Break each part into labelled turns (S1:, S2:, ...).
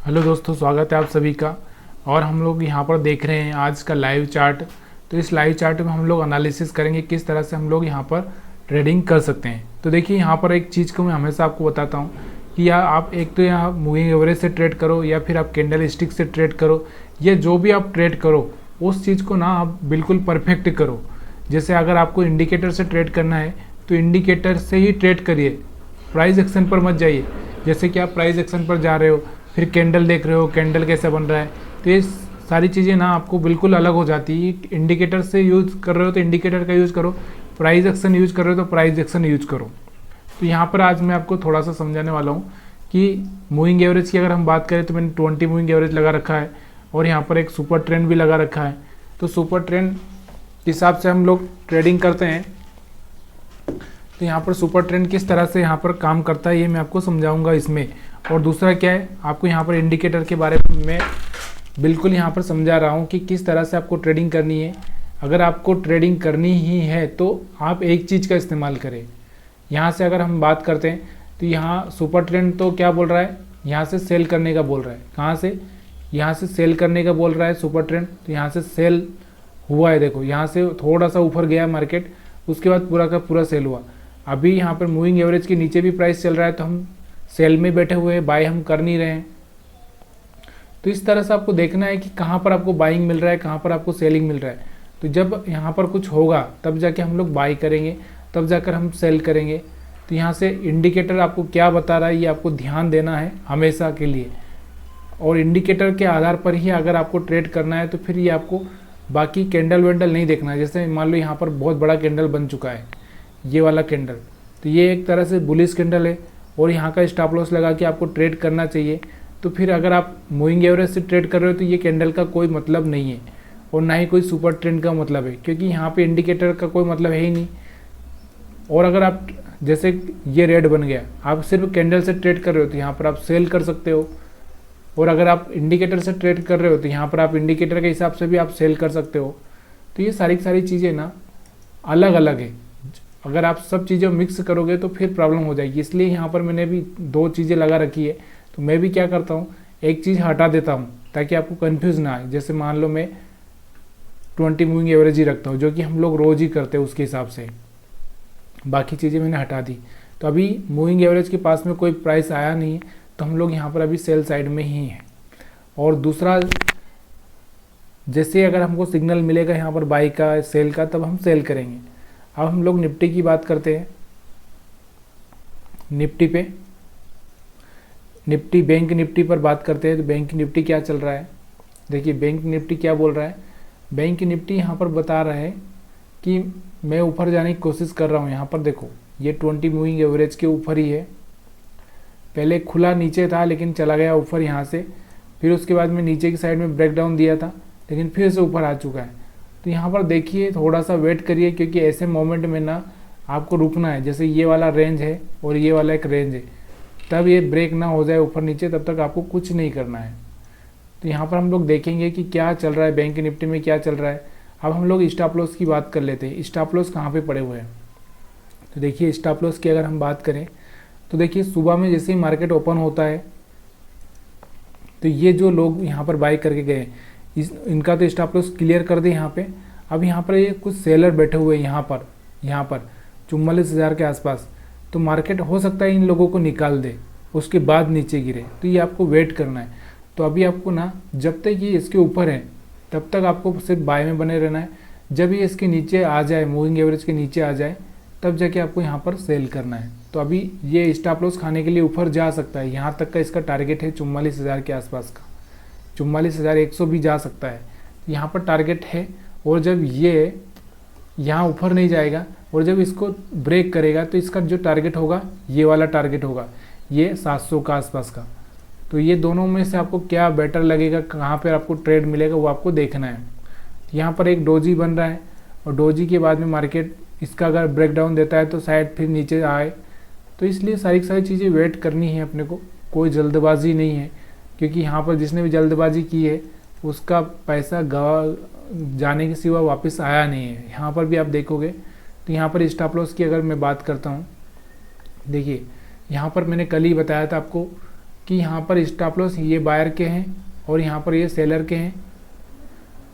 S1: Hello दोस्तों, स्वागत है आप सभी का। और हम लोग यहाँ पर देख रहे हैं आज का लाइव चार्ट। तो इस लाइव चार्ट में हम लोग एनालिसिस करेंगे किस तरह से हम लोग यहाँ पर ट्रेडिंग कर सकते हैं। तो देखिए, यहाँ पर एक चीज़ को मैं हमेशा आपको बताता हूँ कि या आप एक तो यहाँ मूविंग एवरेज से ट्रेड करो या फिर आप कैंडल स्टिक से ट्रेड करो, या जो भी आप ट्रेड करो उस चीज़ को ना आप बिल्कुल परफेक्ट करो। जैसे अगर आपको इंडिकेटर से ट्रेड करना है तो इंडिकेटर से ही ट्रेड करिए, प्राइस एक्शन पर मत जाइए। जैसे कि आप प्राइस एक्शन पर जा रहे हो, फिर कैंडल देख रहे हो, कैंडल कैसे बन रहा है, तो ये सारी चीज़ें ना आपको बिल्कुल अलग हो जाती है। इंडिकेटर से यूज़ कर रहे हो तो इंडिकेटर का यूज़ करो, प्राइस एक्शन यूज़ कर रहे हो तो प्राइस एक्शन यूज़ करो। तो यहाँ पर आज मैं आपको थोड़ा सा समझाने वाला हूँ कि मूविंग एवरेज की अगर हम बात करें तो मैंने 20 मूविंग एवरेज लगा रखा है और यहाँ पर एक सुपर ट्रेंड भी लगा रखा है। तो सुपर ट्रेंड के हिसाब से हम लोग ट्रेडिंग करते हैं। तो यहाँ पर सुपर ट्रेंड किस तरह से यहाँ पर काम करता है ये मैं आपको समझाऊंगा इसमें। और दूसरा क्या है, आपको यहाँ पर इंडिकेटर के बारे में बिल्कुल यहाँ पर समझा रहा हूँ कि किस तरह से आपको ट्रेडिंग करनी है। अगर आपको ट्रेडिंग करनी ही है तो आप एक चीज़ का इस्तेमाल करें। यहाँ से अगर हम बात करते हैं तो यहाँ सुपर ट्रेंड तो क्या बोल रहा है, यहाँ से सेल करने का बोल रहा है। कहाँ से? यहाँ से सेल करने का बोल रहा है सुपर ट्रेंड। तो यहाँ से सेल हुआ है, देखो यहाँ से थोड़ा सा ऊपर गया मार्केट, उसके बाद पूरा का पूरा सेल हुआ। अभी यहाँ पर मूविंग एवरेज के नीचे भी प्राइस चल रहा है तो हम सेल में बैठे हुए हैं, बाय हम कर नहीं रहे हैं। तो इस तरह से आपको देखना है कि कहाँ पर आपको बाइंग मिल रहा है, कहाँ पर आपको सेलिंग मिल रहा है। तो जब यहाँ पर कुछ होगा तब जाके हम लोग बाई करेंगे, तब जाकर हम सेल करेंगे। तो यहाँ से इंडिकेटर आपको क्या बता रहा है ये आपको ध्यान देना है हमेशा के लिए। और इंडिकेटर के आधार पर ही अगर आपको ट्रेड करना है तो फिर ये आपको बाकी कैंडल वेंडल नहीं देखना है। जैसे मान लो यहाँ पर बहुत बड़ा कैंडल बन चुका है, ये वाला कैंडल, तो ये एक तरह से बुलिश कैंडल है और यहाँ का स्टॉप लॉस लगा के आपको ट्रेड करना चाहिए। तो फिर अगर आप मूविंग एवरेज से ट्रेड कर रहे हो तो ये कैंडल का कोई मतलब नहीं है और ना ही कोई सुपर ट्रेंड का मतलब है, क्योंकि यहाँ पे इंडिकेटर का कोई मतलब है ही नहीं। और अगर आप जैसे ये रेड बन गया, आप सिर्फ कैंडल से ट्रेड कर रहे हो तो यहाँ पर आप सेल कर सकते हो। और अगर आप इंडिकेटर से ट्रेड कर रहे हो तो यहाँ पर आप इंडिकेटर के हिसाब से भी आप सेल कर सकते हो। तो ये सारी सारी चीज़ें ना अलग अलग है। अगर आप सब चीज़ें मिक्स करोगे तो फिर प्रॉब्लम हो जाएगी। इसलिए यहाँ पर मैंने भी दो चीज़ें लगा रखी है। तो मैं भी क्या करता हूँ, एक चीज़ हटा देता हूँ ताकि आपको कंफ्यूज ना आए। जैसे मान लो मैं 20 मूविंग एवरेज ही रखता हूँ, जो कि हम लोग रोज़ ही करते हैं, उसके हिसाब से बाकी चीज़ें मैंने हटा दी। तो अभी मूविंग एवरेज के पास में कोई प्राइस आया नहीं है तो हम लोग यहाँ पर अभी सेल साइड में ही हैं। और दूसरा, जैसे अगर हमको सिग्नल मिलेगा यहाँ पर बाई का, सेल का, तब हम सेल करेंगे। अब हम लोग निफ्टी की बात करते हैं। निफ्टी पे, निफ्टी बैंक निफ्टी पर बात करते हैं। तो बैंक निफ्टी क्या चल रहा है, देखिए बैंक निफ्टी क्या बोल रहा है। बैंक निफ्टी यहाँ पर बता रहा है कि मैं ऊपर जाने की कोशिश कर रहा हूँ। यहाँ पर देखो ये 20 मूविंग एवरेज के ऊपर ही है। पहले खुला नीचे था लेकिन चला गया ऊपर यहाँ से, फिर उसके बाद में नीचे की साइड में ब्रेक डाउन दिया था लेकिन फिर से ऊपर आ चुका है। तो यहाँ पर देखिए थोड़ा सा वेट करिए, क्योंकि ऐसे मोमेंट में ना आपको रुकना है। जैसे ये वाला रेंज है और ये वाला एक रेंज है, तब ये ब्रेक ना हो जाए ऊपर नीचे, तब तक आपको कुछ नहीं करना है। तो यहाँ पर हम लोग देखेंगे कि क्या चल रहा है, बैंक निफ्टी में क्या चल रहा है। अब हम लोग स्टॉप लॉस की बात कर लेते हैं। स्टॉप लॉस कहाँ पे पड़े हुए हैं, तो देखिए स्टॉप लॉस की अगर हम बात करें तो देखिए सुबह में जैसे ही मार्केट ओपन होता है तो ये जो लोग यहाँ पर बाई करके गए इनका तो स्टॉप लॉस क्लियर कर दे यहाँ पे। अब यहाँ पर ये कुछ सेलर बैठे हुए हैं यहाँ पर 44,000 के आसपास। तो मार्केट हो सकता है इन लोगों को निकाल दे, उसके बाद नीचे गिरे। तो ये आपको वेट करना है। तो अभी आपको ना जब तक ये इसके ऊपर है तब तक आपको सिर्फ बाय में बने रहना है। जब ये इसके नीचे आ जाए, मूविंग एवरेज के नीचे आ जाए, तब जाके आपको यहाँ पर सेल करना है। तो अभी ये स्टॉप लॉस खाने के लिए ऊपर जा सकता है। यहाँ तक का इसका टारगेट है 44,000 के आसपास का, 44,100 भी जा सकता है। यहाँ पर टारगेट है। और जब ये यहाँ ऊपर नहीं जाएगा और जब इसको ब्रेक करेगा तो इसका जो टारगेट होगा ये वाला टारगेट होगा, ये 700 का आसपास का। तो ये दोनों में से आपको क्या बेटर लगेगा, कहाँ पर आपको ट्रेड मिलेगा, वो आपको देखना है। यहाँ पर एक डोजी बन रहा है और डोजी के बाद में मार्केट इसका अगर ब्रेक डाउन देता है तो शायद फिर नीचे आए। तो इसलिए सारी चीज़ें वेट करनी है अपने को, कोई जल्दबाजी नहीं है। क्योंकि यहाँ पर जिसने भी जल्दबाजी की है उसका पैसा गवा जाने के सिवा वापस आया नहीं है। यहाँ पर भी आप देखोगे तो यहाँ पर स्टॉप लॉस की अगर मैं बात करता हूँ, देखिए यहाँ पर मैंने कल ही बताया था आपको कि यहाँ पर स्टॉप लॉस ये बायर के हैं और यहाँ पर ये सेलर के हैं,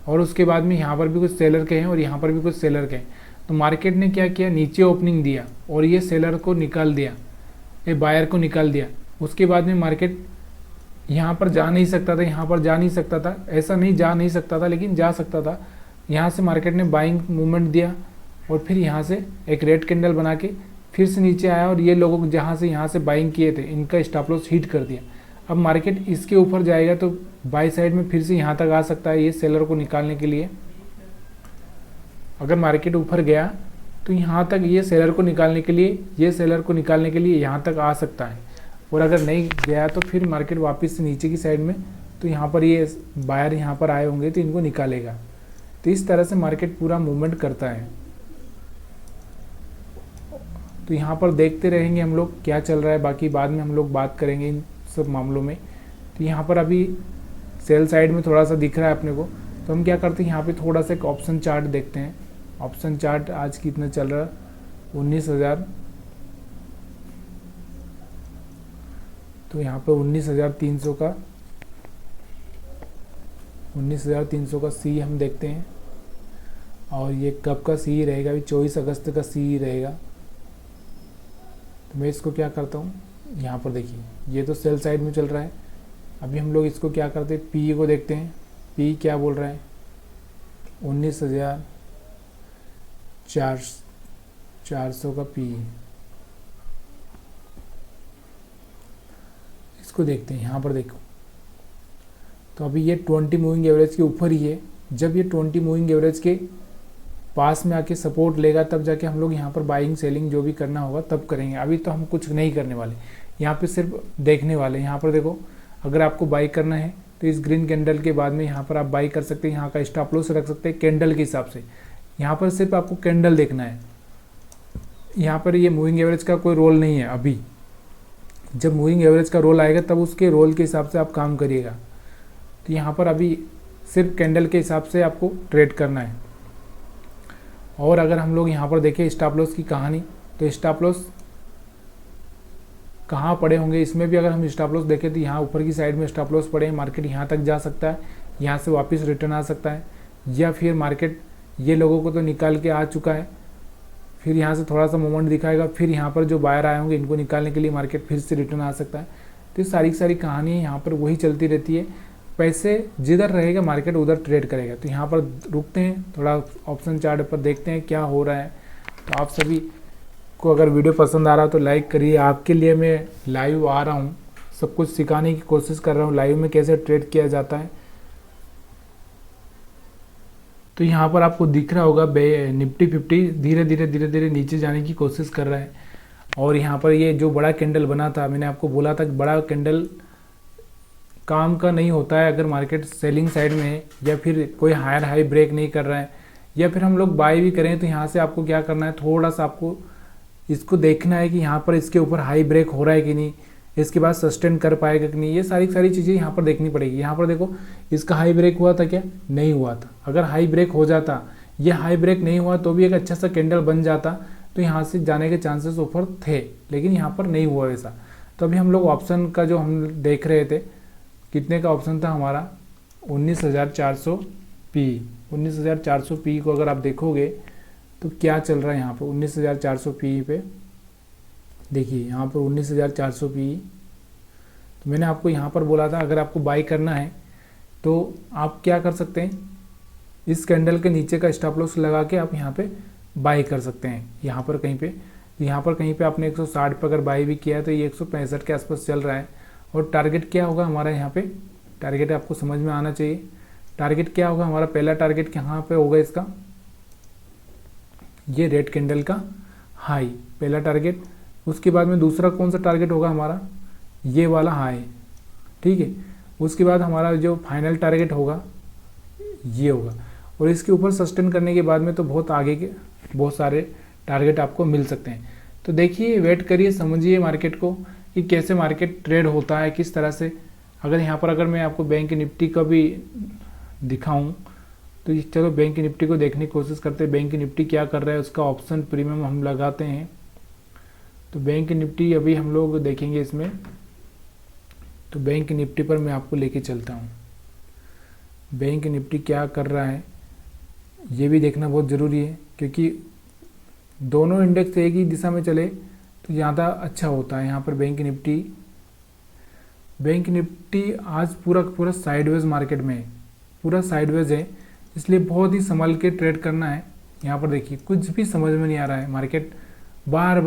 S1: और उसके बाद में यहाँ पर भी कुछ सेलर के हैं और यहाँ पर भी कुछ सेलर के हैं। तो मार्केट ने क्या किया, नीचे ओपनिंग दिया और ये सेलर को निकाल दिया, ये बायर को निकाल दिया। उसके बाद में मार्केट यहाँ पर जा नहीं सकता था, यहाँ पर जा नहीं सकता था, ऐसा नहीं जा नहीं सकता था लेकिन जा सकता था। यहाँ से मार्केट ने बाइंग मूवमेंट दिया और फिर यहाँ से एक रेड कैंडल बना के फिर से नीचे आया, और ये लोगों को जहाँ से यहाँ से बाइंग किए थे इनका स्टॉप लॉस हिट कर दिया। अब मार्केट इसके ऊपर जाएगा तो बाई साइड में फिर से यहाँ तक आ सकता है ये सेलर को निकालने के लिए। अगर मार्केट ऊपर गया तो यहाँ तक ये सेलर को निकालने के लिए, ये सेलर को निकालने के लिए यहाँ तक आ सकता है, और अगर नहीं गया तो फिर मार्केट वापस से नीचे की साइड में, तो यहाँ पर ये बायर यहाँ पर आए होंगे तो इनको निकालेगा। तो इस तरह से मार्केट पूरा मूवमेंट करता है। तो यहाँ पर देखते रहेंगे हम लोग क्या चल रहा है, बाकी बाद में हम लोग बात करेंगे इन सब मामलों में। तो यहाँ पर अभी सेल साइड में थोड़ा सा दिख रहा है अपने को, तो हम क्या करते हैं यहाँ पे थोड़ा सा एक ऑप्शन चार्ट देखते हैं। ऑप्शन चार्ट आज कितना चल रहा है, 19,000। तो यहाँ पे 19,300 का सी हम देखते हैं, और ये कब का सी रहेगा, अभी 24 अगस्त का सी रहेगा। तो मैं इसको क्या करता हूँ, यहाँ पर देखिए ये तो सेल साइड में चल रहा है। अभी हम लोग इसको क्या करते हैं, पी को देखते हैं, पी क्या बोल रहा है, 19,400 का पी। इसको देखते हैं, यहाँ पर देखो तो अभी ये 20 मूविंग एवरेज के ऊपर ही है। जब ये 20 मूविंग एवरेज के पास में आके सपोर्ट लेगा तब जाके हम लोग यहाँ पर बाइंग सेलिंग जो भी करना होगा तब करेंगे। अभी तो हम कुछ नहीं करने वाले, यहाँ पे सिर्फ देखने वाले। यहाँ पर देखो अगर आपको बाई करना है तो इस ग्रीन कैंडल के बाद में यहाँ पर आप बाई कर सकते हैं। यहाँ का स्टॉप लॉस रख सकते हैं कैंडल के हिसाब से। यहाँ पर सिर्फ आपको कैंडल देखना है, यहाँ पर ये मूविंग एवरेज का कोई रोल नहीं है। अभी जब मूविंग एवरेज का रोल आएगा तब उसके रोल के हिसाब से आप काम करिएगा। तो यहाँ पर अभी सिर्फ कैंडल के हिसाब से आपको ट्रेड करना है। और अगर हम लोग यहाँ पर देखें स्टॉप लॉस की कहानी, तो स्टॉप लॉस कहाँ पड़े होंगे, इसमें भी अगर हम स्टॉप लॉस देखें तो यहाँ ऊपर की साइड में स्टॉप लॉस पड़े हैं। मार्केट यहाँ तक जा सकता है, यहाँ से वापस रिटर्न आ सकता है, या फिर मार्केट ये लोगों को तो निकाल के आ चुका है, फिर यहाँ से थोड़ा सा मूवमेंट दिखाएगा, फिर यहाँ पर जो बायर आए होंगे इनको निकालने के लिए मार्केट फिर से रिटर्न आ सकता है। तो सारी कहानी यहाँ पर वही चलती रहती है। पैसे जिधर रहेगा मार्केट उधर ट्रेड करेगा। तो यहाँ पर रुकते हैं, थोड़ा ऑप्शन चार्ट पर देखते हैं क्या हो रहा है। तो आप सभी को अगर वीडियो पसंद आ रहा हो तो लाइक करिए। आपके लिए मैं लाइव आ रहा हूँ, सब कुछ सिखाने की कोशिश कर रहा हूँ लाइव में कैसे ट्रेड किया जाता है। तो यहाँ पर आपको दिख रहा होगा निफ्टी 50 धीरे धीरे नीचे जाने की कोशिश कर रहा है। और यहाँ पर ये जो बड़ा कैंडल बना था, मैंने आपको बोला था कि बड़ा कैंडल काम का नहीं होता है अगर मार्केट सेलिंग साइड में है, या फिर कोई हायर हाई ब्रेक नहीं कर रहा है, या फिर हम लोग बाई भी करें। तो यहाँ से आपको क्या करना है, थोड़ा सा आपको इसको देखना है कि यहाँ पर इसके ऊपर हाई ब्रेक हो रहा है कि नहीं, इसके बाद सस्टेन कर पाएगा कि नहीं। ये सारी चीज़ें यहाँ पर देखनी पड़ेगी। यहाँ पर देखो इसका हाई ब्रेक हुआ था क्या, नहीं हुआ था। अगर हाई ब्रेक हो जाता, ये हाई ब्रेक नहीं हुआ तो भी एक अच्छा सा कैंडल बन जाता, तो यहाँ से जाने के चांसेस ऊपर थे, लेकिन यहाँ पर नहीं हुआ वैसा। तो अभी हम लोग ऑप्शन का जो हम देख रहे थे, कितने का ऑप्शन था हमारा, 19,400 पी। 19,400 पी को अगर आप देखोगे तो क्या चल रहा है यहाँ पे 19,400 पी पे, देखिए यहाँ पर 19,400 पी। तो मैंने आपको यहाँ पर बोला था अगर आपको बाई करना है तो आप क्या कर सकते हैं, इस कैंडल के नीचे का स्टॉप लॉस लगा के आप यहाँ पे बाई कर सकते हैं। यहाँ पर कहीं पे आपने 160 पे अगर बाई भी किया है तो ये 165 के आसपास चल रहा है। और टारगेट क्या होगा हमारा, यहाँ पे टारगेट आपको समझ में आना चाहिए। टारगेट क्या होगा हमारा, पहला टारगेट कहाँ पे होगा इसका, ये रेड कैंडल का हाई पहला टारगेट। उसके बाद में दूसरा कौन सा टारगेट होगा हमारा, ये वाला हाई, ठीक है। उसके बाद हमारा जो फाइनल टारगेट होगा ये होगा, और इसके ऊपर सस्टेन करने के बाद में तो बहुत आगे के बहुत सारे टारगेट आपको मिल सकते हैं। तो देखिए, वेट करिए, समझिए मार्केट को कि कैसे मार्केट ट्रेड होता है, किस तरह से। अगर मैं आपको बैंक निफ्टी का भी दिखाऊं तो चलो बैंक निफ्टी को देखने की कोशिश करते हैं। बैंक निफ्टी क्या कर रहा है, उसका ऑप्शन प्रीमियम हम लगाते हैं। तो बैंक निफ्टी अभी हम लोग देखेंगे इसमें तो बैंक निफ्टी पर मैं आपको लेके चलता हूँ। बैंक निफ्टी क्या कर रहा है ये भी देखना बहुत ज़रूरी है, क्योंकि दोनों इंडेक्स एक ही दिशा में चले तो ज़्यादा अच्छा होता है। यहाँ पर बैंक निफ्टी आज पूरा पूरा साइडवेज मार्केट में है, पूरा साइडवेज है, इसलिए बहुत ही संभल के ट्रेड करना है। यहाँ पर देखिए कुछ भी समझ में नहीं आ रहा है, मार्केट बार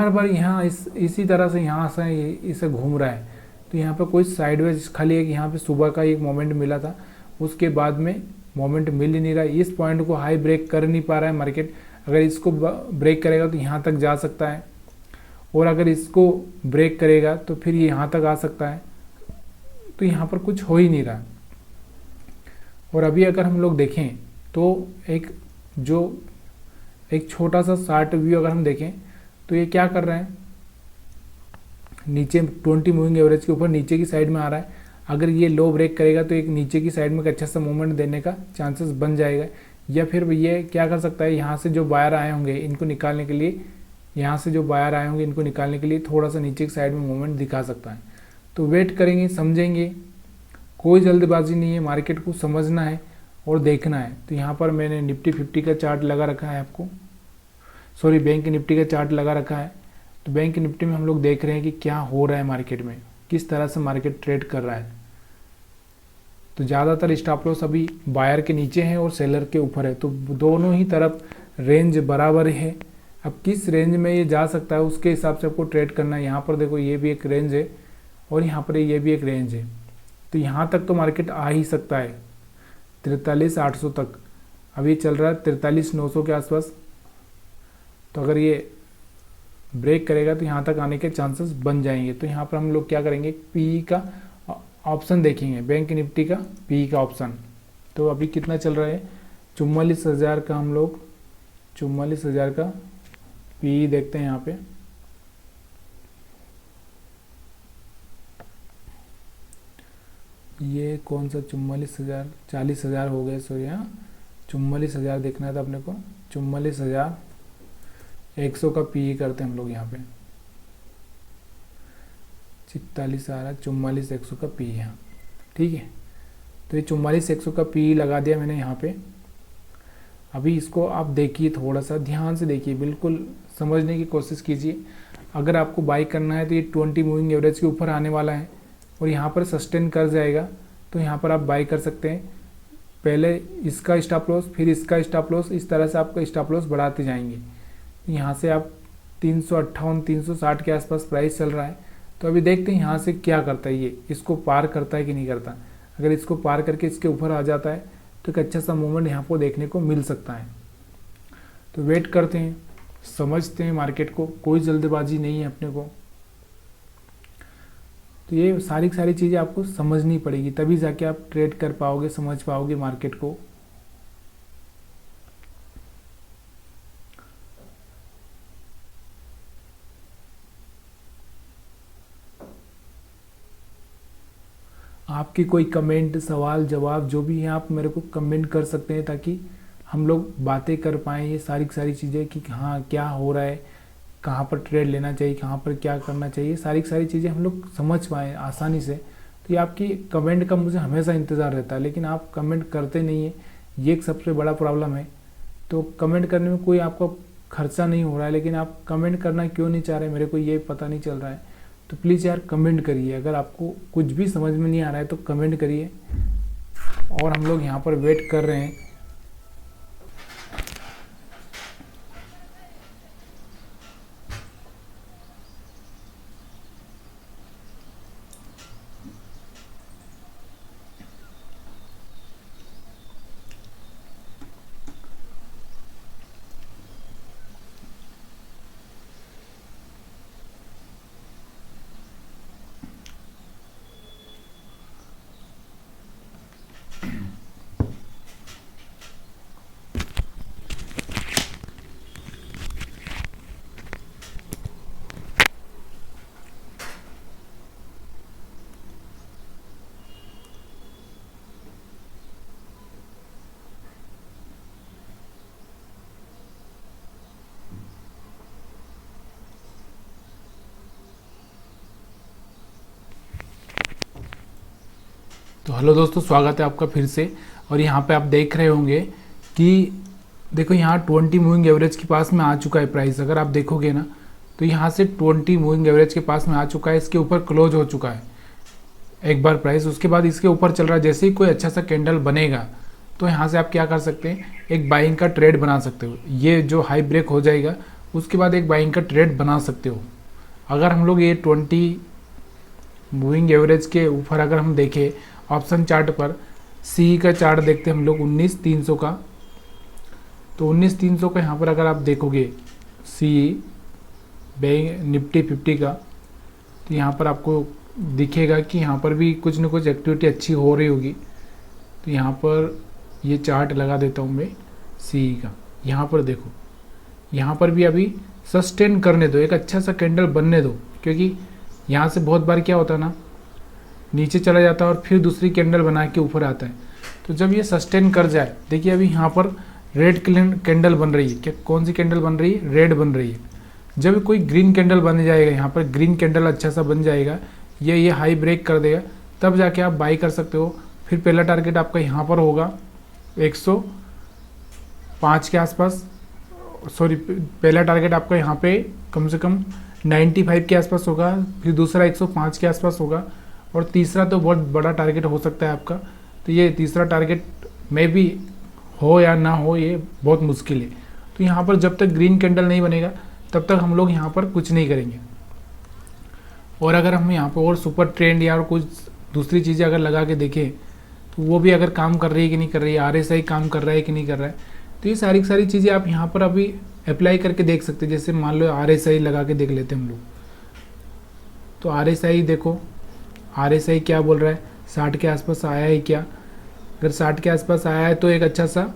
S1: बार यहाँ इसी तरह से यहाँ से इसे घूम रहा है। तो यहाँ पर कोई साइडवेज खाली है कि यहाँ पे सुबह का एक मोमेंट मिला था, उसके बाद में मोमेंट मिल ही नहीं रहा है। इस पॉइंट को हाई ब्रेक कर नहीं पा रहा है मार्केट। अगर इसको ब्रेक करेगा तो यहाँ तक जा सकता है, और अगर इसको ब्रेक करेगा तो फिर ये यहाँ तक आ सकता है। तो यहाँ पर कुछ हो ही नहीं रहा। और अभी अगर हम लोग देखें तो एक छोटा सा चार्ट व्यू अगर हम देखें तो ये क्या कर रहे हैं, नीचे 20 मूविंग एवरेज के ऊपर नीचे की साइड में आ रहा है। अगर ये लो ब्रेक करेगा तो एक नीचे की साइड में एक अच्छा सा मूवमेंट देने का चांसेस बन जाएगा। या फिर ये क्या कर सकता है, यहाँ से जो बायर आए होंगे इनको निकालने के लिए, थोड़ा सा नीचे की साइड में मूवमेंट दिखा सकता है। तो वेट करेंगे, समझेंगे, कोई जल्दबाजी नहीं है, मार्केट को समझना है और देखना है। तो यहाँ पर मैंने निफ्टी 50 का चार्ट लगा रखा है बैंक निफ्टी का चार्ट लगा रखा है। तो बैंक निफ्टी में हम लोग देख रहे हैं कि क्या हो रहा है मार्केट में, किस तरह से मार्केट ट्रेड कर रहा है। तो ज़्यादातर स्टॉप लॉस अभी बायर के नीचे है और सेलर के ऊपर है, तो दोनों ही तरफ रेंज बराबर है। अब किस रेंज में ये जा सकता है उसके हिसाब से आपको ट्रेड करना है। यहाँ पर देखो ये भी एक रेंज है और यहाँ पर ये भी एक रेंज है, तो यहाँ तक तो मार्केट आ ही सकता है 43,800 तक। अभी चल रहा है 43,900 के आसपास। तो अगर ये ब्रेक करेगा तो यहाँ तक आने के चांसेस बन जाएंगे। तो यहाँ पर हम लोग क्या करेंगे, पीई का ऑप्शन देखेंगे, बैंक निफ्टी का पीई का ऑप्शन। तो अभी कितना चल रहा है, 44,000 का, हम लोग 44,000 का पीई देखते हैं यहाँ पे। ये कौन सा 44,000, 40,000 हो गए, सो यहाँ 44,000 देखना था अपने को। 44,100 का पीई करते हैं हम लोग यहाँ पे। 46 आ रहा है, 44,100 का पीई यहाँ, ठीक है। तो ये 44,100 का पीई लगा दिया मैंने यहाँ पे। अभी इसको आप देखिए, थोड़ा सा ध्यान से देखिए, बिल्कुल समझने की कोशिश कीजिए। अगर आपको बाई करना है तो ये 20 मूविंग एवरेज के ऊपर आने वाला है और यहाँ पर सस्टेन कर जाएगा, तो यहाँ पर आप बाई कर सकते हैं। पहले इसका स्टॉप लॉस, फिर इसका स्टॉप लॉस, इस तरह से आपका स्टॉप लॉस बढ़ाते जाएंगे। यहाँ से आप 358 360 के आसपास प्राइस चल रहा है। तो अभी देखते हैं यहाँ से क्या करता है, ये इसको पार करता है कि नहीं करता। अगर इसको पार करके इसके ऊपर आ जाता है तो एक अच्छा सा मूवमेंट यहाँ पर देखने को मिल सकता है। तो वेट करते हैं, समझते हैं मार्केट को, कोई जल्दबाजी नहीं है अपने को। तो ये सारी चीज़ें आपको समझनी पड़ेगी, तभी जाके आप ट्रेड कर पाओगे, समझ पाओगे मार्केट को। आपकी कोई कमेंट, सवाल, जवाब जो भी है आप मेरे को कमेंट कर सकते हैं, ताकि हम लोग बातें कर पाएँ ये सारी चीज़ें कि हाँ क्या हो रहा है, कहाँ पर ट्रेड लेना चाहिए, कहाँ पर क्या करना चाहिए, सारी चीज़ें हम लोग समझ पाएँ आसानी से। तो ये आपकी कमेंट का मुझे हमेशा इंतज़ार रहता है, लेकिन आप कमेंट करते नहीं है, ये एक सबसे बड़ा प्रॉब्लम है। तो कमेंट करने में कोई आपका खर्चा नहीं हो रहा है, लेकिन आप कमेंट करना क्यों नहीं चाह रहे मेरे को ये पता नहीं चल रहा है। तो प्लीज़ यार कमेंट करिए, अगर आपको कुछ भी समझ में नहीं आ रहा है तो कमेंट करिए। और हम लोग यहाँ पर वेट कर रहे हैं। तो हेलो दोस्तों, स्वागत है आपका फिर से। और यहाँ पे आप देख रहे होंगे कि देखो यहाँ 20 मूविंग एवरेज के पास में आ चुका है प्राइस। अगर आप देखोगे ना तो यहाँ से 20 मूविंग एवरेज के पास में आ चुका है, इसके ऊपर क्लोज हो चुका है एक बार प्राइस। उसके बाद इसके ऊपर चल रहा है। जैसे ही कोई अच्छा सा कैंडल बनेगा तो यहाँ से आप क्या कर सकते हैं, एक बाइंग का ट्रेड बना सकते हो। ये जो हाई ब्रेक हो जाएगा उसके बाद एक बाइंग का ट्रेड बना सकते हो। अगर हम लोग ये 20 मूविंग एवरेज के ऊपर अगर हम देखें ऑप्शन चार्ट पर, सी का चार्ट देखते हैं हम लोग 19,300 का। तो 19,300 का यहाँ पर अगर आप देखोगे सी बैंक निफ्टी 50 का, तो यहाँ पर आपको दिखेगा कि यहाँ पर भी कुछ न कुछ एक्टिविटी अच्छी हो रही होगी। तो यहाँ पर ये चार्ट लगा देता हूँ मैं सी का। यहाँ पर देखो, यहाँ पर भी अभी सस्टेन करने दो, एक अच्छा सा कैंडल बनने दो, क्योंकि यहाँ से बहुत बार क्या होता है ना, नीचे चला जाता है और फिर दूसरी कैंडल बना के ऊपर आता है। तो जब ये सस्टेन कर जाए, देखिए अभी यहाँ पर रेड कैंडल बन रही है। क्या कौन सी कैंडल बन रही है? रेड बन रही है। जब कोई ग्रीन कैंडल बन जाएगा, यहाँ पर ग्रीन कैंडल अच्छा सा बन जाएगा, ये हाई ब्रेक कर देगा, तब जाके आप बाई कर सकते हो। फिर पहला टारगेट आपका यहाँ पर होगा 105 के आसपास, सॉरी पहला टारगेट आपका यहाँ पे कम से कम 95 के आसपास होगा, फिर दूसरा 105 के आसपास होगा, और तीसरा तो बहुत बड़ा टारगेट हो सकता है आपका। तो ये तीसरा टारगेट में भी हो या ना हो, ये बहुत मुश्किल है। तो यहाँ पर जब तक ग्रीन कैंडल नहीं बनेगा तब तक हम लोग यहाँ पर कुछ नहीं करेंगे। और अगर हम यहाँ पर और सुपर ट्रेंड या और कुछ दूसरी चीज़ें अगर लगा के देखें तो वो भी अगर काम कर रही है कि नहीं कर रही है, RSI काम कर रहा है कि नहीं कर रहा है, तो ये सारी सारी चीज़ें आप यहाँ पर अभी अप्लाई करके देख सकते हैं। जैसे मान लो RSI लगा के देख लेते हैं हम लोग। तो RSI देखो, RSI क्या बोल रहा है, 60 के आसपास आया है क्या? अगर 60 के आसपास आया है तो एक अच्छा सा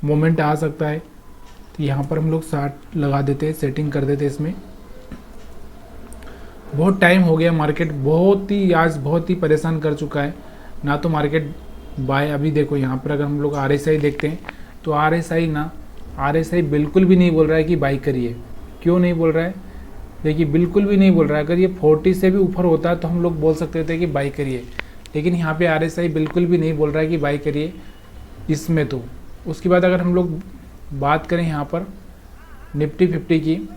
S1: मोमेंट आ सकता है। तो यहाँ पर हम लोग 60 लगा देते हैं, सेटिंग कर देते हैं इसमें। बहुत टाइम हो गया, मार्केट आज बहुत ही परेशान कर चुका है ना। तो मार्केट बाय, अभी देखो यहाँ पर अगर हम लोग RSI देखते हैं तो RSI बिल्कुल भी नहीं बोल रहा है कि बाई करिए। क्यों नहीं बोल रहा है? देखिए बिल्कुल भी नहीं बोल रहा है। अगर ये 40 से भी ऊपर होता है तो हम लोग बोल सकते थे कि बाई करिए, लेकिन यहाँ पे RSI बिल्कुल भी नहीं बोल रहा है कि बाई करिए इसमें। तो उसके बाद अगर हम लोग बात करें यहाँ पर निफ्टी 50 की,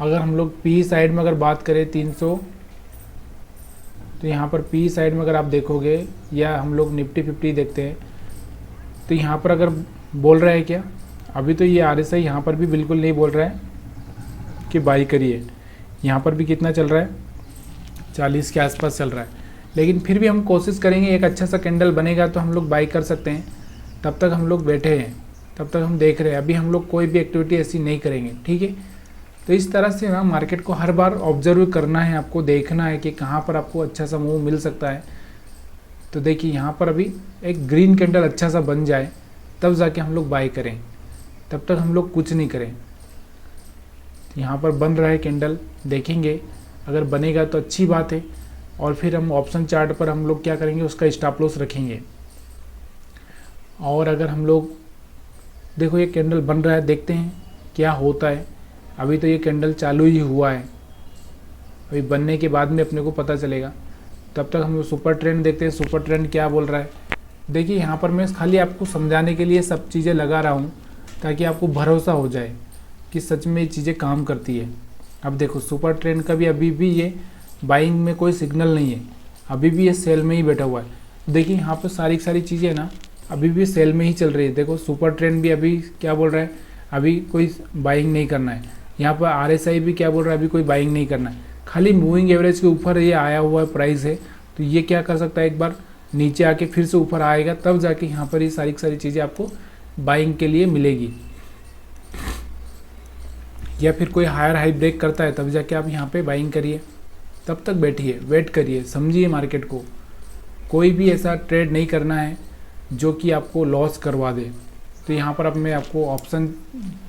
S1: अगर हम लोग पी साइड में अगर बात करें 300, तो यहाँ पर पी साइड में अगर आप देखोगे या हम लोग निफ्टी 50 देखते हैं तो यहाँ पर अगर बोल रहा है क्या, अभी तो ये RSI यहाँ पर भी बिल्कुल नहीं बोल रहा है कि बाई करिए। यहाँ पर भी कितना चल रहा है, 40 के आसपास चल रहा है। लेकिन फिर भी हम कोशिश करेंगे, एक अच्छा सा कैंडल बनेगा तो हम लोग बाई कर सकते हैं। तब तक हम लोग बैठे हैं, तब तक हम देख रहे हैं। अभी हम लोग कोई भी एक्टिविटी ऐसी नहीं करेंगे, ठीक है। तो इस तरह से ना मार्केट को हर बार ऑब्जर्व करना है, आपको देखना है कि कहाँ पर आपको अच्छा सा मूव मिल सकता है। तो देखिए यहाँ पर अभी एक ग्रीन कैंडल अच्छा सा बन जाए तब जाके हम लोग बाई करें, तब तक हम लोग कुछ नहीं करें। यहाँ पर बन रहा है कैंडल, देखेंगे अगर बनेगा तो अच्छी बात है। और फिर हम ऑप्शन चार्ट पर हम लोग क्या करेंगे, उसका स्टॉप लॉस रखेंगे। और अगर हम लोग देखो ये कैंडल बन रहा है, देखते हैं क्या होता है। अभी तो ये कैंडल चालू ही हुआ है, अभी बनने के बाद में अपने को पता चलेगा। तब तक हम लोग सुपर ट्रेंड देखते हैं, सुपर ट्रेंड क्या बोल रहा है। देखिए यहाँ पर मैं खाली आपको समझाने के लिए सब चीज़ें लगा रहा हूँ ताकि आपको भरोसा हो जाए कि सच में ये चीज़ें काम करती है। अब देखो सुपर ट्रेंड का भी अभी भी ये बाइंग में कोई सिग्नल नहीं है, अभी भी ये सेल में ही बैठा हुआ है। देखिए यहाँ पर सारी चीज़ें ना अभी भी सेल में ही चल रही है। देखो सुपर ट्रेंड भी अभी क्या बोल रहा है, अभी कोई बाइंग नहीं करना है। यहाँ पर RSI भी क्या बोल रहा है, अभी कोई बाइंग नहीं करना है। खाली मूविंग एवरेज के ऊपर ये आया हुआ है प्राइस है, तो ये क्या कर सकता है, एक बार नीचे आके फिर से ऊपर आएगा, तब जाके यहाँ पर ये सारी चीज़ें आपको बाइंग के लिए मिलेगी। या फिर कोई हायर हाई ब्रेक करता है तब जाके आप यहाँ पे बाइंग करिए। तब तक बैठिए, वेट करिए, समझिए मार्केट को। कोई भी ऐसा ट्रेड नहीं करना है जो कि आपको लॉस करवा दे। तो यहाँ पर अब मैं आपको ऑप्शन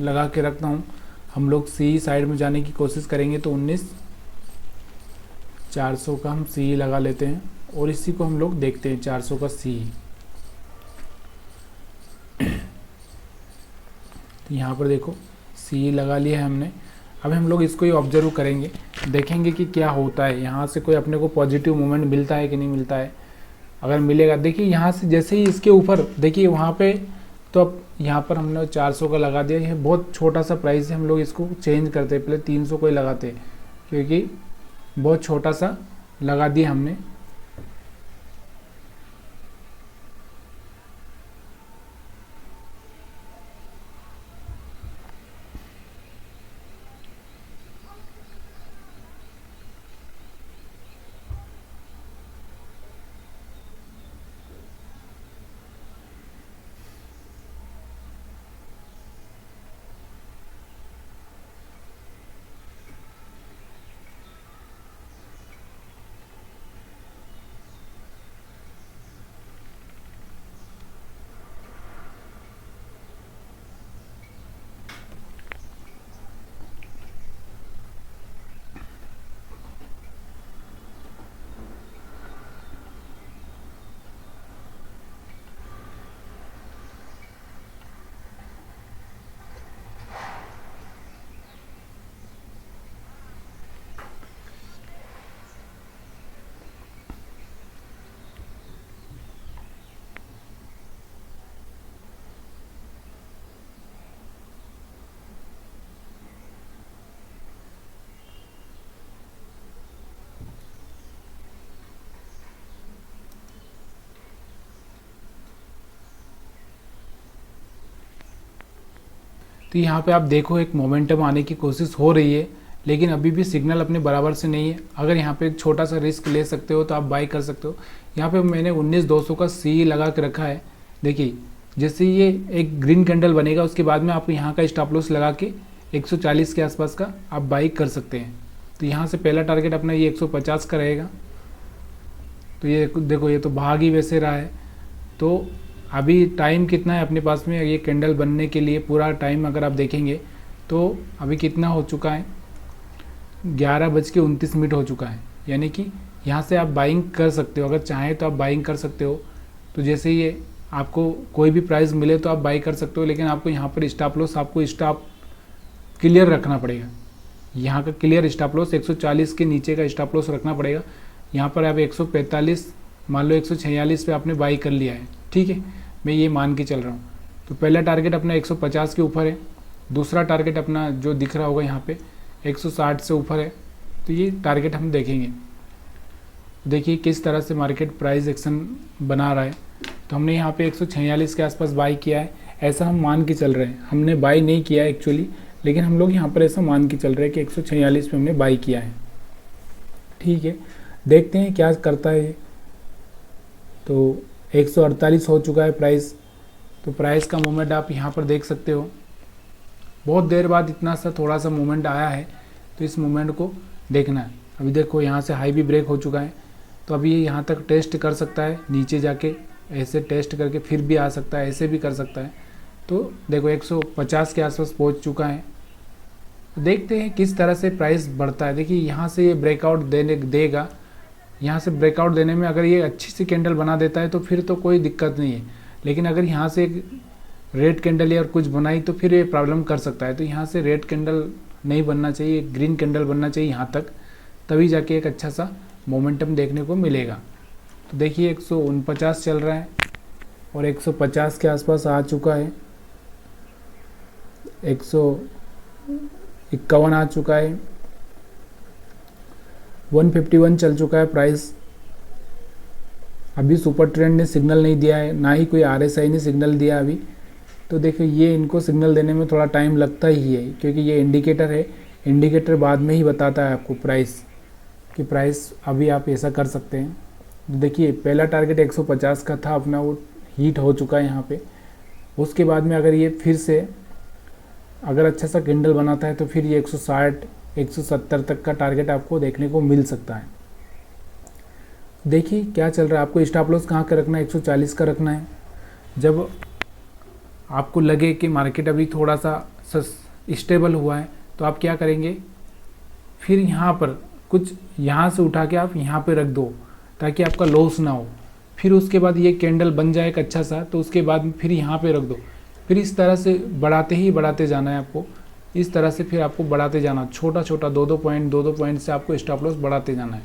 S1: लगा के रखता हूँ। हम लोग सी साइड में जाने की कोशिश करेंगे, तो 19,400 का हम सी लगा लेते हैं और इसी को हम लोग देखते हैं 400 का सी। तो यहाँ पर देखो सी लगा लिया है हमने। अब हम लोग इसको ही ऑब्जर्व करेंगे, देखेंगे कि क्या होता है, यहाँ से कोई अपने को पॉजिटिव मूवमेंट मिलता है कि नहीं मिलता है। अगर मिलेगा, देखिए यहाँ से जैसे ही इसके ऊपर देखिए वहाँ पे, तो अब यहाँ पर हमने 400 का लगा दिया। यह बहुत छोटा सा प्राइस है, हम लोग इसको चेंज करते, पहले 300 को ही लगाते क्योंकि बहुत छोटा सा लगा दिया हमने। तो यहाँ पे आप देखो एक मोमेंटम आने की कोशिश हो रही है, लेकिन अभी भी सिग्नल अपने बराबर से नहीं है। अगर यहाँ पे एक छोटा सा रिस्क ले सकते हो तो आप बाई कर सकते हो। यहाँ पे मैंने 19,200 का सी लगा के रखा है। देखिए जैसे ये एक ग्रीन कैंडल बनेगा, उसके बाद में आप यहाँ का स्टॉप लॉस लगा के 140 के आसपास का आप बाई कर सकते हैं। तो यहाँ से पहला टारगेट अपना ये 150 का रहेगा। तो ये देखो, ये तो भाग ही वैसे रहा है। तो अभी टाइम कितना है अपने पास में ये कैंडल बनने के लिए? पूरा टाइम अगर आप देखेंगे तो अभी कितना हो चुका है, 11:29 हो चुका है। यानी कि यहाँ से आप बाइंग कर सकते हो, अगर चाहें तो आप बाइंग कर सकते हो। तो जैसे ये आपको कोई भी प्राइस मिले तो आप बाई कर सकते हो, लेकिन आपको यहाँ पर स्टॉप लॉस, आपको स्टॉप क्लियर रखना पड़ेगा। यहाँ का क्लियर स्टॉप लॉस 140 के नीचे का स्टॉप लॉस रखना पड़ेगा। यहाँ पर आप 145, मान लो 146 पे आपने बाई कर लिया है, ठीक है, मैं ये मान के चल रहा हूँ। तो पहला टारगेट अपना 150 के ऊपर है, दूसरा टारगेट अपना जो दिख रहा होगा यहाँ पे 160 से ऊपर है। तो ये टारगेट हम देखेंगे। देखिए किस तरह से मार्केट प्राइस एक्शन बना रहा है। तो हमने यहाँ पे 146 के आसपास बाई किया है, ऐसा हम मान के चल रहे हैं। हमने बाई नहीं किया है एक्चुअली, लेकिन हम लोग यहाँ पर ऐसा मान के चल रहे हैं कि 146 पे हमने बाई किया है, ठीक है। देखते हैं क्या करता है। तो 148 हो चुका है प्राइस। तो प्राइस का मूवमेंट आप यहाँ पर देख सकते हो, बहुत देर बाद इतना सा थोड़ा सा मूवमेंट आया है। तो इस मूवमेंट को देखना है। अभी देखो यहाँ से हाई भी ब्रेक हो चुका है, तो अभी ये यहाँ तक टेस्ट कर सकता है, नीचे जाके ऐसे टेस्ट करके फिर भी आ सकता है, ऐसे भी कर सकता है। तो देखो 150 के आसपास पहुँच चुका है। देखते हैं किस तरह से प्राइस बढ़ता है। देखिए यहाँ से ये ब्रेकआउट देगा। यहाँ से ब्रेकआउट देने में अगर ये अच्छी सी कैंडल बना देता है तो फिर तो कोई दिक्कत नहीं है, लेकिन अगर यहाँ से एक रेड कैंडल या कुछ बनाई तो फिर ये प्रॉब्लम कर सकता है। तो यहाँ से रेड कैंडल नहीं बनना चाहिए, ग्रीन कैंडल बनना चाहिए यहाँ तक, तभी जाके एक अच्छा सा मोमेंटम देखने को मिलेगा। तो देखिए 149 चल रहा है और 150 के आसपास आ चुका है, 151 आ चुका है, 151 चल चुका है प्राइस। अभी सुपर ट्रेंड ने सिग्नल नहीं दिया है, ना ही कोई RSI ने सिग्नल दिया अभी। तो देखिए ये इनको सिग्नल देने में थोड़ा टाइम लगता ही है, क्योंकि ये इंडिकेटर है। इंडिकेटर बाद में ही बताता है आपको प्राइस कि प्राइस अभी आप ऐसा कर सकते हैं। तो देखिए पहला टारगेट 150 का था अपना, वो हीट हो चुका है यहाँ पे। उसके बाद में अगर ये फिर से अगर अच्छा सा कैंडल बनाता है तो फिर ये 160 170 तक का टारगेट आपको देखने को मिल सकता है। देखिए क्या चल रहा है। आपको स्टॉप लॉस कहाँ का रखना है? 140 का रखना है। जब आपको लगे कि मार्केट अभी थोड़ा सा स्टेबल हुआ है तो आप क्या करेंगे, फिर यहाँ पर कुछ यहाँ से उठा के आप यहाँ पे रख दो ताकि आपका लॉस ना हो। फिर उसके बाद ये कैंडल बन जाए एक अच्छा सा, तो उसके बाद फिर यहाँ पे रख दो। फिर इस तरह से बढ़ाते ही बढ़ाते जाना है आपको। इस तरह से फिर आपको बढ़ाते जाना, छोटा छोटा 2-2 पॉइंट से आपको स्टॉप लॉस बढ़ाते जाना है।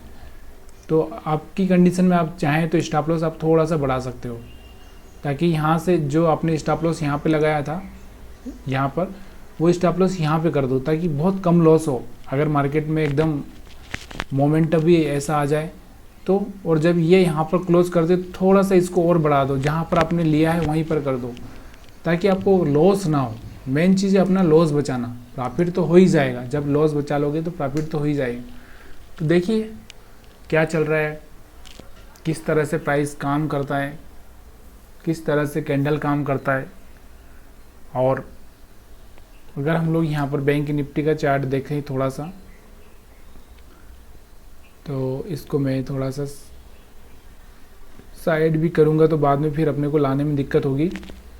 S1: तो आपकी कंडीशन में आप चाहें तो स्टॉप लॉस आप थोड़ा सा बढ़ा सकते हो, ताकि यहाँ से जो आपने स्टॉप लॉस यहाँ पे लगाया था यहाँ पर, वो स्टॉप लॉस यहाँ पे कर दो, ताकि बहुत कम लॉस हो। अगर मार्केट में एकदम मोमेंटम भी ऐसा आ जाए तो, और जब ये यहाँ पर क्लोज कर दे थोड़ा सा इसको और बढ़ा दो, जहाँ पर आपने लिया है वहीं पर कर दो, ताकि आपको लॉस ना हो। मेन चीज़ है अपना लॉस बचाना, प्रॉफिट तो हो ही जाएगा, जब लॉस बचा लोगे तो प्रॉफिट तो हो ही जाएगा। तो देखिए क्या चल रहा है, किस तरह से प्राइस काम करता है, किस तरह से कैंडल काम करता है। और अगर हम लोग यहाँ पर बैंक निफ्टी का चार्ट देखें थोड़ा सा, तो इसको मैं थोड़ा सा साइड भी करूँगा तो बाद में फिर अपने को लाने में दिक्कत होगी।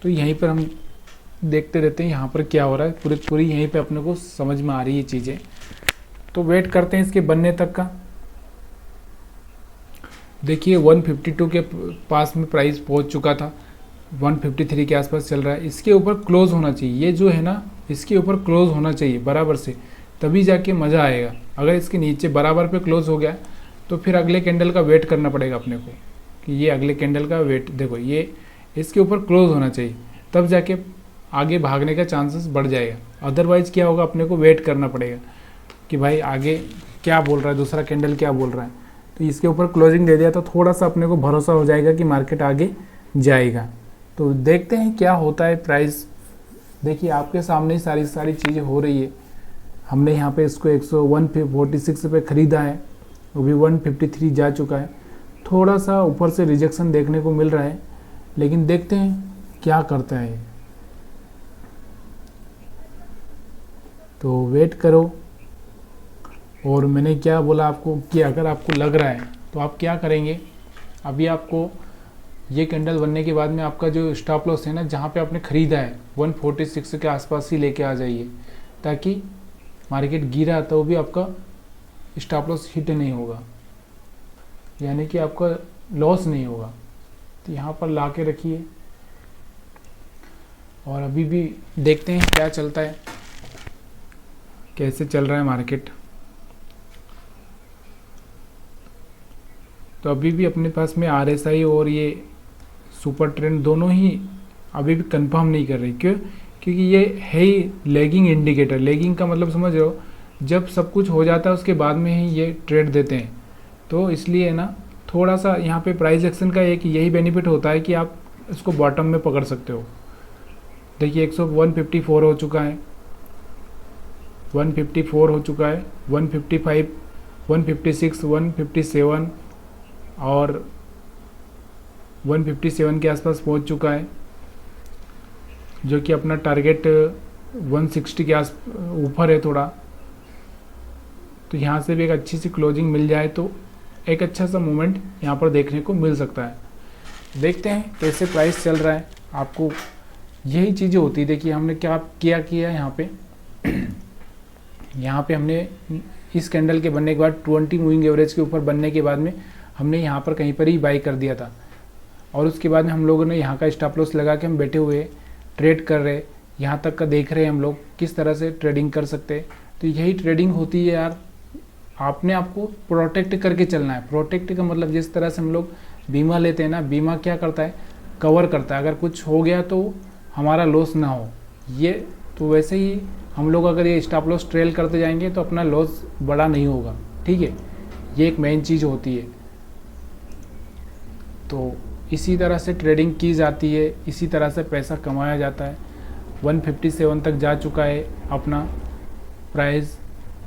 S1: तो यहीं पर हम देखते रहते हैं यहाँ पर क्या हो रहा है, पूरी यहीं पे अपने को समझ में आ रही है चीज़ें। तो वेट करते हैं इसके बनने तक का। देखिए 152 के पास में प्राइस पहुँच चुका था, 153 के आसपास चल रहा है। इसके ऊपर क्लोज होना चाहिए, ये जो है ना इसके ऊपर क्लोज होना चाहिए बराबर से, तभी जाके मज़ा आएगा। अगर इसके नीचे बराबर पे क्लोज हो गया तो फिर अगले कैंडल का वेट करना पड़ेगा अपने को, कि ये अगले कैंडल का वेट, देखो ये इसके ऊपर क्लोज होना चाहिए, तब जाके आगे भागने का चांसेस बढ़ जाएगा। अदरवाइज़ क्या होगा, अपने को वेट करना पड़ेगा कि भाई आगे क्या बोल रहा है, दूसरा कैंडल क्या बोल रहा है। तो इसके ऊपर क्लोजिंग दे दिया तो थोड़ा सा अपने को भरोसा हो जाएगा कि मार्केट आगे जाएगा। तो देखते हैं क्या होता है प्राइस। देखिए आपके सामने ही सारी चीज़ें हो रही है। हमने यहाँ पे इसको 146 पे ख़रीदा है, वो भी 153 जा चुका है। थोड़ा सा ऊपर से रिजेक्शन देखने को मिल रहा है, लेकिन देखते हैं क्या करता है। तो वेट करो। और मैंने क्या बोला आपको कि अगर आपको लग रहा है तो आप क्या करेंगे, अभी आपको ये कैंडल बनने के बाद में आपका जो स्टॉप लॉस है ना, जहाँ पे आपने ख़रीदा है 146 के आसपास ही लेके आ जाइए, ताकि मार्केट गिरा तो भी आपका स्टॉप लॉस हिट नहीं होगा, यानी कि आपका लॉस नहीं होगा। तो यहाँ पर ला के रखिए और अभी भी देखते हैं क्या चलता है, कैसे चल रहा है मार्केट। तो अभी भी अपने पास में RSI और ये सुपर ट्रेंड दोनों ही अभी भी कंफर्म नहीं कर रही। क्यों? क्योंकि ये है ही लैगिंग इंडिकेटर। लैगिंग का मतलब समझ रहे हो, जब सब कुछ हो जाता है उसके बाद में ही ये ट्रेड देते हैं। तो इसलिए ना थोड़ा सा यहाँ पे प्राइस एक्शन का एक यही बेनिफिट होता है कि आप इसको बॉटम में पकड़ सकते हो। देखिए 154 हो चुका है, 154 हो चुका है, 155, 156, 157 और 157 के आसपास पहुंच चुका है, जो कि अपना टारगेट 160 के आस ऊपर है थोड़ा। तो यहाँ से भी एक अच्छी सी क्लोजिंग मिल जाए तो एक अच्छा सा मूवमेंट यहाँ पर देखने को मिल सकता है। देखते हैं कैसे प्राइस चल रहा है। आपको यही चीज़ें होती है। देखिए हमने क्या किया यहाँ पे यहाँ पे हमने इस कैंडल के बनने के बाद 20 मूविंग एवरेज के ऊपर बनने के बाद में हमने यहाँ पर कहीं पर ही बाई कर दिया था, और उसके बाद में हम लोगों ने यहाँ का स्टॉप लॉस लगा के हम बैठे हुए ट्रेड कर रहे, यहाँ तक का देख रहे हैं हम लोग किस तरह से ट्रेडिंग कर सकते हैं। तो यही ट्रेडिंग होती है यार, आपने आपको प्रोटेक्ट करके चलना है। प्रोटेक्ट का मतलब जिस तरह से हम लोग बीमा लेते हैं ना, बीमा क्या करता है, कवर करता है, अगर कुछ हो गया तो हमारा लॉस ना हो। ये तो वैसे ही हम लोग अगर ये स्टॉप लॉस ट्रेल करते जाएंगे तो अपना लॉस बड़ा नहीं होगा। ठीक है, ये एक मेन चीज़ होती है। तो इसी तरह से ट्रेडिंग की जाती है, इसी तरह से पैसा कमाया जाता है। 157 तक जा चुका है अपना प्राइस,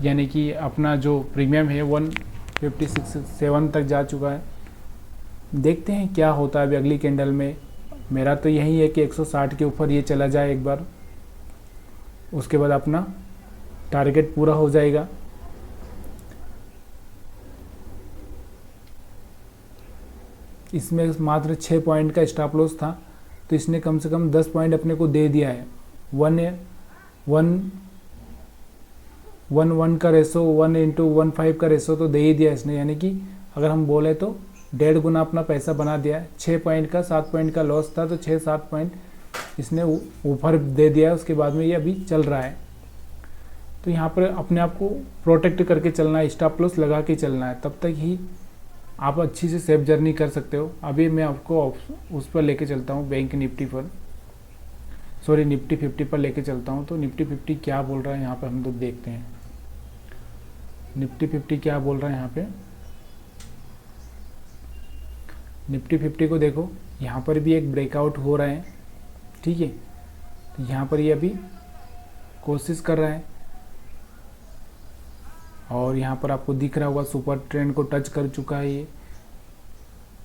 S1: यानी कि अपना जो प्रीमियम है 156.7 तक जा चुका है। देखते हैं क्या होता है अभी अगली कैंडल में। मेरा तो यही है कि 160 के ऊपर ये चला जाए एक बार, उसके बाद अपना टारगेट पूरा हो जाएगा। इसमें मात्र 6 पॉइंट का स्टॉप लॉस था, तो इसने कम से कम 10 पॉइंट अपने को दे दिया है। 1 का रेशो, 1:1.5 का रेशो तो दे ही दिया इसने, यानी कि अगर हम बोले तो 1.5 गुना अपना पैसा बना दिया है। 6 पॉइंट का 7 पॉइंट का लॉस था, तो 6-7 पॉइंट इसने ऊपर दे दिया है। उसके बाद में ये अभी चल रहा है। तो यहाँ पर अपने आप को प्रोटेक्ट करके चलना है, स्टॉप लॉस लगा के चलना है, तब तक ही आप अच्छी से सेफ जर्नी कर सकते हो। अभी मैं आपको उस पर लेके चलता हूँ, बैंक निफ्टी पर, सॉरी निफ्टी 50 पर लेके चलता हूँ। तो निफ्टी 50 क्या बोल रहा है यहाँ पर हम लोग देखते हैं। निफ्टी 50 क्या बोल रहा है यहाँ पे। निफ्टी 50 को देखो, यहाँ पर भी एक ब्रेकआउट हो रहा है, ठीक है। तो यहाँ पर ये अभी कोशिश कर रहा है और यहाँ पर आपको दिख रहा होगा सुपर ट्रेंड को टच कर चुका है ये।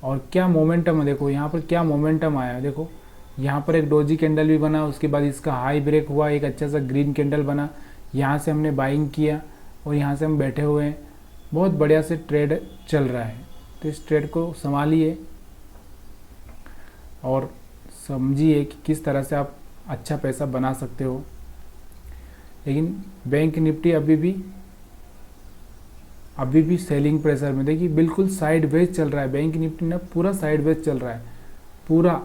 S1: और क्या मोमेंटम है, देखो यहाँ पर क्या मोमेंटम आया है। देखो यहाँ पर एक डोजी कैंडल भी बना, उसके बाद इसका हाई ब्रेक हुआ, एक अच्छा सा ग्रीन कैंडल बना, यहाँ से हमने बाइंग किया और यहाँ से हम बैठे हुए हैं। बहुत बढ़िया से ट्रेड चल रहा है। तो इस ट्रेड को संभालिए और समझिए कि किस तरह से आप अच्छा पैसा बना सकते हो। लेकिन बैंक निफ्टी अभी भी सेलिंग प्रेशर में, देखिए बिल्कुल साइडवेज चल रहा है। बैंक निफ्टी ना पूरा साइडवेज चल रहा है पूरा।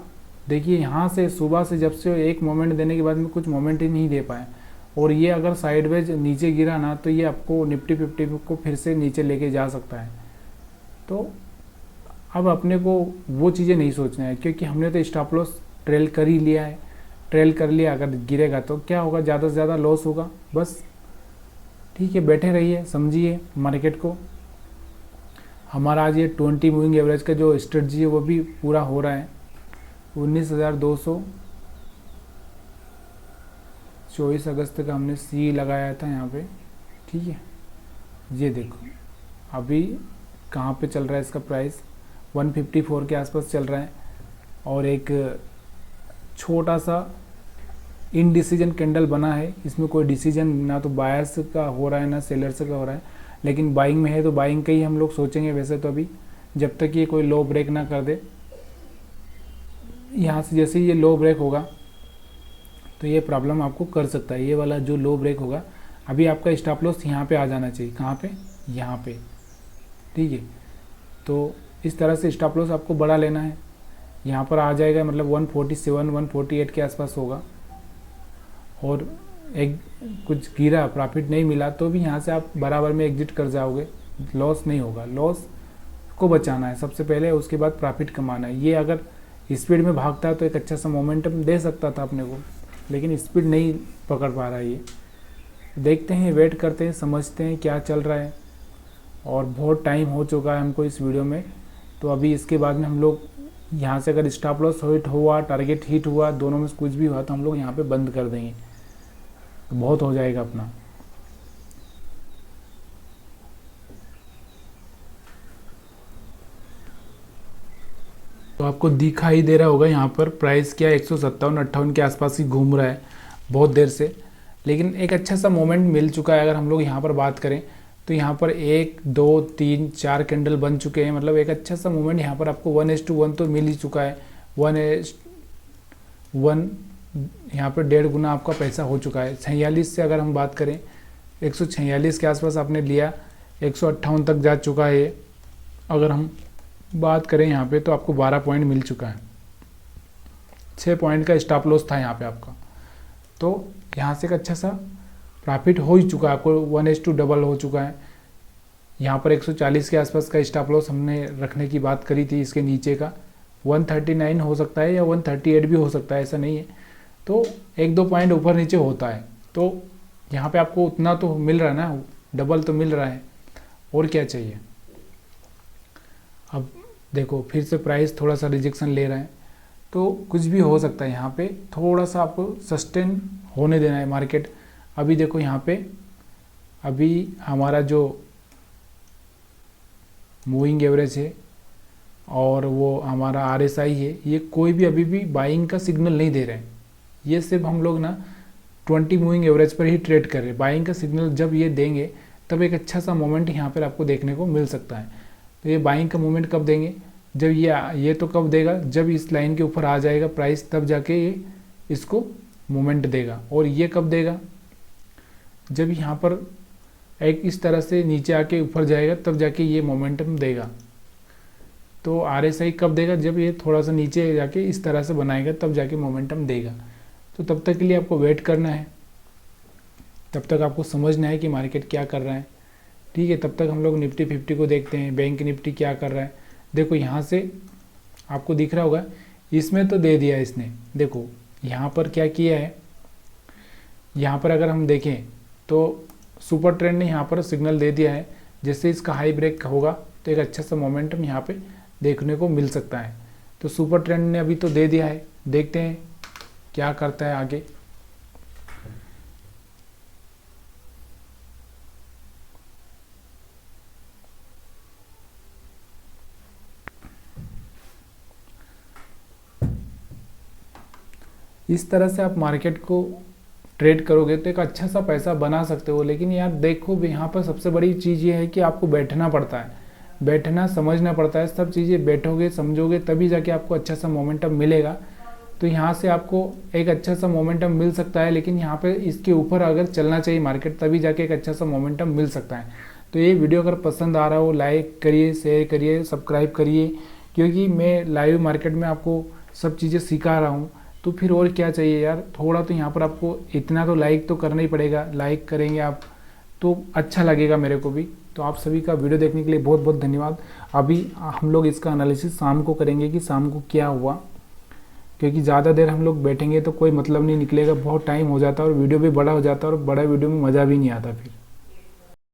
S1: देखिए यहाँ से सुबह से जब से एक मोमेंट देने के बाद में कुछ मोमेंट ही नहीं दे पाए, और ये अगर साइडवेज नीचे गिरा ना तो ये आपको निफ्टी 50 को फिर से नीचे लेके जा सकता है। तो अब अपने को वो चीज़ें नहीं सोचना है, क्योंकि हमने तो स्टॉप लॉस ट्रेल कर ही लिया है। ट्रेल कर लिया, अगर गिरेगा तो क्या होगा, ज़्यादा से ज़्यादा लॉस होगा बस, ठीक है। बैठे रहिए, समझिए मार्केट को। हमारा आज ये 20 मूविंग एवरेज का जो स्ट्रेटजी है वो भी पूरा हो रहा है। 19,224 अगस्त का हमने सी लगाया था यहाँ पे, ठीक है। ये देखो अभी कहाँ पे चल रहा है इसका प्राइस, 154 के आसपास चल रहा है। और एक छोटा सा इनडिसीजन कैंडल बना है, इसमें कोई डिसीजन ना तो बायर्स का हो रहा है ना सेलर्स का हो रहा है, लेकिन बाइंग में है तो बाइंग का ही हम लोग सोचेंगे वैसे तो अभी, जब तक ये कोई लो ब्रेक ना कर दे। यहाँ से जैसे ही ये लो ब्रेक होगा तो ये प्रॉब्लम आपको कर सकता है। ये वाला जो लो ब्रेक होगा, अभी आपका स्टॉप लॉस यहाँ पे आ जाना चाहिए, कहाँ पे, यहाँ पे, ठीक है। तो इस तरह से स्टॉप लॉस आपको बड़ा लेना है, यहाँ पर आ जाएगा, मतलब 147 148 के आसपास होगा। और एक कुछ गिरा, प्रॉफिट नहीं मिला तो भी यहाँ से आप बराबर में एग्जिट कर जाओगे, लॉस नहीं होगा। लॉस को बचाना है सबसे पहले, उसके बाद प्रॉफिट कमाना है। ये अगर स्पीड में भागता है तो एक अच्छा सा मोमेंटम दे सकता था अपने को, लेकिन स्पीड नहीं पकड़ पा रहा है ये। देखते हैं, वेट करते हैं, समझते हैं क्या चल रहा है। और बहुत टाइम हो चुका है हमको इस वीडियो में, तो अभी इसके बाद में हम लोग यहाँ से अगर स्टॉप लॉस हिट हुआ, टारगेट हिट हुआ, दोनों में से कुछ भी हुआ तो हम लोग यहाँ पे बंद कर देंगे, तो बहुत हो जाएगा अपना। तो आपको दिखाई दे रहा होगा यहाँ पर प्राइस क्या 157-58 के आसपास ही घूम रहा है बहुत देर से, लेकिन एक अच्छा सा मोमेंट मिल चुका है। अगर हम लोग यहाँ पर बात करें तो यहाँ पर 1 2 3 4 कैंडल बन चुके हैं, मतलब एक अच्छा सा मोमेंट यहाँ पर आपको 1:1 तो मिल ही चुका है। 1:1 यहाँ पर 1.5 गुना आपका पैसा हो चुका है। 46 से अगर हम बात करें, 146 के आसपास आपने लिया, 158 तक जा चुका है। अगर हम बात करें यहाँ पे तो आपको 12 पॉइंट मिल चुका है, 6 पॉइंट का स्टॉप लॉस था यहाँ पे आपका। तो यहाँ से एक अच्छा सा प्रॉफिट हो ही चुका है, आपको 1:डबल हो चुका है। यहाँ पर 140 के आसपास का स्टॉप लॉस हमने रखने की बात करी थी, इसके नीचे का 139 हो सकता है या 138 भी हो सकता है, ऐसा नहीं है। तो 1-2 पॉइंट ऊपर नीचे होता है, तो यहाँ पे आपको उतना तो मिल रहा है ना, डबल तो मिल रहा है, और क्या चाहिए। अब देखो फिर से प्राइस थोड़ा सा रिजेक्शन ले रहा है, तो कुछ भी हो सकता है। यहाँ पे थोड़ा सा आपको सस्टेन होने देना है मार्केट। अभी देखो यहाँ पे अभी हमारा जो मूविंग एवरेज है और वो हमारा RSI है, ये कोई भी अभी भी बाइंग का सिग्नल नहीं दे रहे हैं। ये सिर्फ हम लोग ना 20 मूविंग एवरेज पर ही ट्रेड कर रहे हैं। बाइंग का सिग्नल जब ये देंगे तब एक अच्छा सा मोमेंट यहाँ पर आपको देखने को मिल सकता है। तो ये बाइंग का मोमेंट कब देंगे, जब ये तो कब देगा, जब इस लाइन के ऊपर आ जाएगा प्राइस, तब जाके ये इसको मोमेंट देगा। और ये कब देगा, जब यहाँ पर एक इस तरह से नीचे आके ऊपर जाएगा, तब जाके ये मोमेंटम देगा। तो RSI कब देगा, जब ये थोड़ा सा नीचे जाके इस तरह से बनाएगा, तब जाके मोमेंटम देगा। तो तब तक के लिए आपको वेट करना है। तब तक आपको समझना है कि मार्केट क्या कर रहा है। ठीक है, तब तक हम लोग निफ्टी 50 को देखते हैं, बैंक निफ्टी क्या कर रहा है। देखो यहाँ से आपको दिख रहा होगा, इसमें तो दे दिया है इसने। देखो यहाँ पर क्या किया है, यहाँ पर अगर हम देखें तो सुपर ट्रेंड ने यहाँ पर सिग्नल दे दिया है। जैसे इसका हाई ब्रेक होगा तो एक अच्छा सा मोमेंटम यहाँ पे देखने को मिल सकता है। तो सुपर ट्रेंड ने अभी तो दे दिया है, देखते हैं क्या करता है आगे। इस तरह से आप मार्केट को ट्रेड करोगे तो एक अच्छा सा पैसा बना सकते हो। लेकिन यार देखो यहाँ पर सबसे बड़ी चीज़ ये है कि आपको बैठना पड़ता है, बैठना समझना पड़ता है। सब चीज़ें बैठोगे समझोगे तभी जाके आपको अच्छा सा मोमेंटम मिलेगा। तो यहाँ से आपको एक अच्छा सा मोमेंटम मिल सकता है, लेकिन यहाँ पे इसके ऊपर अगर चलना चाहिए मार्केट, तभी जाके एक अच्छा सा मोमेंटम मिल सकता है। तो ये वीडियो अगर पसंद आ रहा हो लाइक करिए, शेयर करिए, सब्सक्राइब करिए, क्योंकि मैं लाइव मार्केट में आपको सब चीज़ें सिखा रहा हूँ। तो फिर और क्या चाहिए यार, थोड़ा तो यहाँ पर आपको इतना तो लाइक तो करना ही पड़ेगा। लाइक करेंगे आप तो अच्छा लगेगा मेरे को भी। तो आप सभी का वीडियो देखने के लिए बहुत बहुत धन्यवाद। अभी हम लोग इसका एनालिसिस शाम को करेंगे कि शाम को क्या हुआ, क्योंकि ज़्यादा देर हम लोग बैठेंगे तो कोई मतलब नहीं निकलेगा, बहुत टाइम हो जाता है और वीडियो भी बड़ा हो जाता है और बड़ा वीडियो में मज़ा भी नहीं आता फिर।